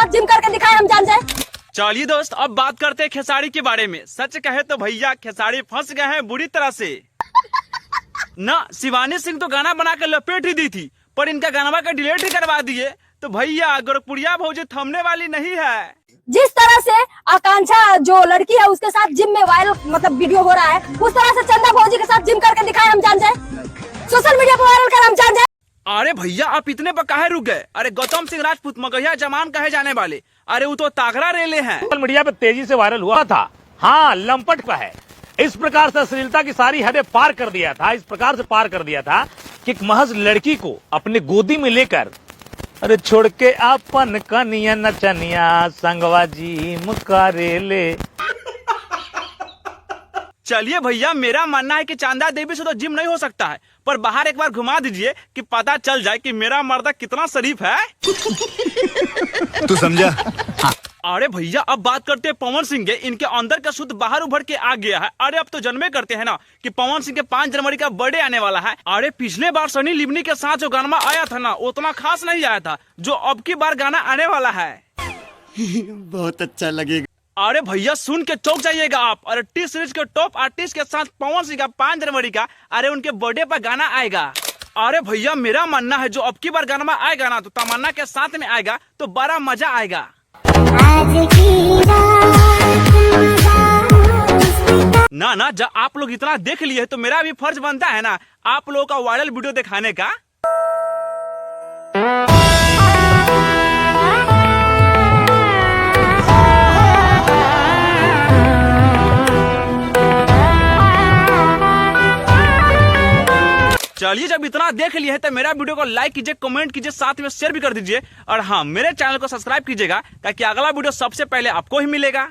साथ जिम करके दिखाए, हम जान जाए। चलिए दोस्त, अब बात करते हैं खेसारी के बारे में। सच कहे तो भैया खेसारी फंस गए हैं बुरी तरह से ना। शिवानी सिंह तो गाना बना के लपेट ही दी थी, पर इनका गाना का डिलीट ही करवा दिए। तो भैया गोरखपुरिया भौजी थमने वाली नहीं है। जिस तरह से आकांक्षा जो लड़की है उसके साथ जिम में वायरल मतलब वीडियो हो रहा है, उस तरह से चंदा भौजी के साथ जिम करके दिखाए, हम जान जाए। सोशल मीडिया पर वायरल कर, हम जान जाए। अरे भैया आप इतने पर काहे रुक गए? अरे गौतम सिंह राजपूत मगहिया जमान कहे जाने वाले, अरे वो तो तागड़ा रेले हैं। सोशल मीडिया पे तेजी से वायरल हुआ था। हाँ, लंपट का है। इस प्रकार से अश्लीलता की सारी हदें पार कर दिया था, इस प्रकार से पार कर दिया था कि एक महज लड़की को अपने गोदी में लेकर अरे छोड़ के अपन कनिया नचनिया संगवा जी मुकारेले। चलिए भैया, मेरा मानना है कि चांदा देवी से तो जिम नहीं हो सकता है, पर बाहर एक बार घुमा दीजिए कि पता चल जाए कि मेरा मर्दा कितना शरीफ है। तू समझा? अरे भैया अब बात करते हैं पवन सिंह के। इनके अंदर का शुद्ध बाहर उभर के आ गया है। अरे अब तो जन्मे करते हैं ना कि पवन सिंह के 5 जनवरी का बर्थडे आने वाला है। अरे पिछले बार सनी लिवनी के साथ जो गाना आया था ना, उतना खास नहीं आया था जो अब की बार गाना आने वाला है। बहुत अच्छा लगेगा। अरे भैया सुन के चौंक जाइएगा आप। अरे टी सीरीज के टॉप आर्टिस्ट के साथ पवन सिंह का 5 जनवरी का अरे उनके बर्थडे पर गाना आएगा। अरे भैया मेरा मानना है जो अब की बार गाना आएगा ना, तो तमन्ना के साथ में आएगा तो बड़ा मजा आएगा। ना जब आप लोग इतना देख लिए तो मेरा भी फर्ज बनता है ना आप लोगों का वायरल वीडियो दिखाने का। चलिए जब इतना देख लिए है तो मेरा वीडियो को लाइक कीजिए, कमेंट कीजिए, साथ में शेयर भी कर दीजिए। और हाँ, मेरे चैनल को सब्सक्राइब कीजिएगा ताकि अगला वीडियो सबसे पहले आपको ही मिलेगा।